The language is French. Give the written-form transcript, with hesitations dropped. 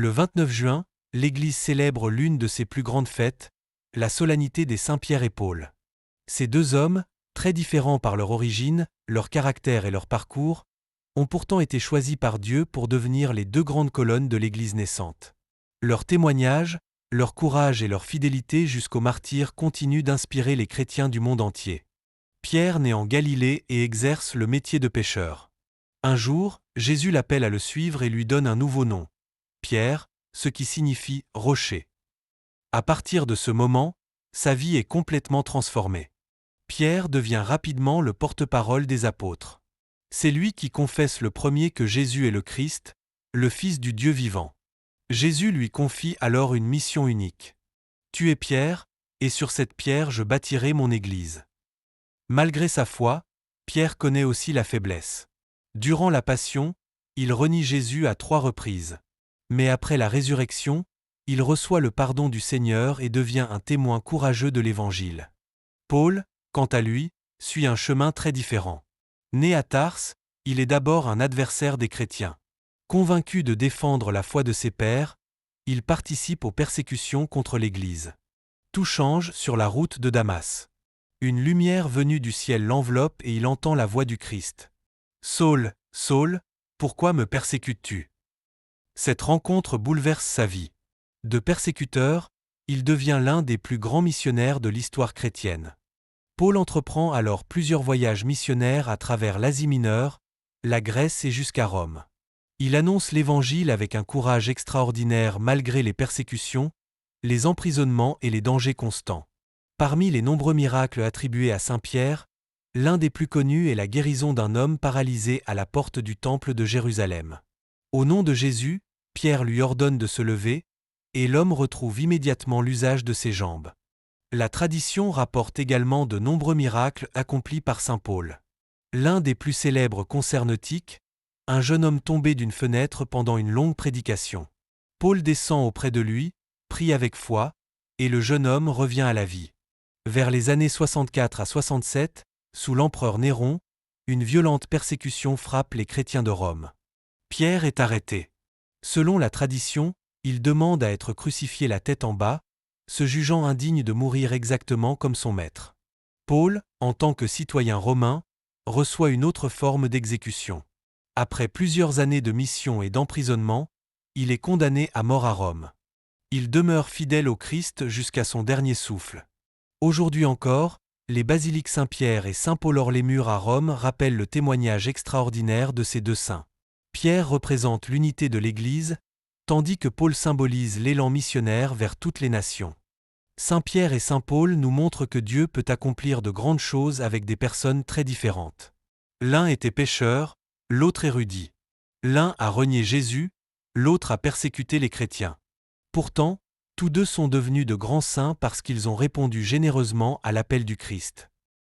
Le 29 juin, l'Église célèbre l'une de ses plus grandes fêtes, la solennité des Saints Pierre et Paul. Ces deux hommes, très différents par leur origine, leur caractère et leur parcours, ont pourtant été choisis par Dieu pour devenir les deux grandes colonnes de l'Église naissante. Leur témoignage, leur courage et leur fidélité jusqu'au martyre continuent d'inspirer les chrétiens du monde entier. Pierre naît en Galilée et exerce le métier de pêcheur. Un jour, Jésus l'appelle à le suivre et lui donne un nouveau nom, Pierre, ce qui signifie « rocher ». À partir de ce moment, sa vie est complètement transformée. Pierre devient rapidement le porte-parole des apôtres. C'est lui qui confesse le premier que Jésus est le Christ, le Fils du Dieu vivant. Jésus lui confie alors une mission unique. « Tu es Pierre, et sur cette pierre je bâtirai mon Église ». Malgré sa foi, Pierre connaît aussi la faiblesse. Durant la Passion, il renie Jésus à 3 reprises. Mais après la résurrection, il reçoit le pardon du Seigneur et devient un témoin courageux de l'Évangile. Paul, quant à lui, suit un chemin très différent. Né à Tarse, il est d'abord un adversaire des chrétiens. Convaincu de défendre la foi de ses pairs, il participe aux persécutions contre l'Église. Tout change sur la route de Damas. Une lumière venue du ciel l'enveloppe et il entend la voix du Christ. « Saul, Saul, pourquoi me persécutes-tu » Cette rencontre bouleverse sa vie. De persécuteur, il devient l'un des plus grands missionnaires de l'histoire chrétienne. Paul entreprend alors plusieurs voyages missionnaires à travers l'Asie mineure, la Grèce et jusqu'à Rome. Il annonce l'Évangile avec un courage extraordinaire malgré les persécutions, les emprisonnements et les dangers constants. Parmi les nombreux miracles attribués à Saint Pierre, l'un des plus connus est la guérison d'un homme paralysé à la porte du temple de Jérusalem. Au nom de Jésus, Pierre lui ordonne de se lever, et l'homme retrouve immédiatement l'usage de ses jambes. La tradition rapporte également de nombreux miracles accomplis par saint Paul. L'un des plus célèbres concerne Tique, un jeune homme tombé d'une fenêtre pendant une longue prédication. Paul descend auprès de lui, prie avec foi, et le jeune homme revient à la vie. Vers les années 64 à 67, sous l'empereur Néron, une violente persécution frappe les chrétiens de Rome. Pierre est arrêté. Selon la tradition, il demande à être crucifié la tête en bas, se jugeant indigne de mourir exactement comme son maître. Paul, en tant que citoyen romain, reçoit une autre forme d'exécution. Après plusieurs années de mission et d'emprisonnement, il est condamné à mort à Rome. Il demeure fidèle au Christ jusqu'à son dernier souffle. Aujourd'hui encore, les basiliques Saint-Pierre et Saint-Paul-hors-les-Murs à Rome rappellent le témoignage extraordinaire de ces deux saints. Pierre représente l'unité de l'Église, tandis que Paul symbolise l'élan missionnaire vers toutes les nations. Saint Pierre et Saint Paul nous montrent que Dieu peut accomplir de grandes choses avec des personnes très différentes. L'un était pécheur, l'autre érudit. L'un a renié Jésus, l'autre a persécuté les chrétiens. Pourtant, tous deux sont devenus de grands saints parce qu'ils ont répondu généreusement à l'appel du Christ.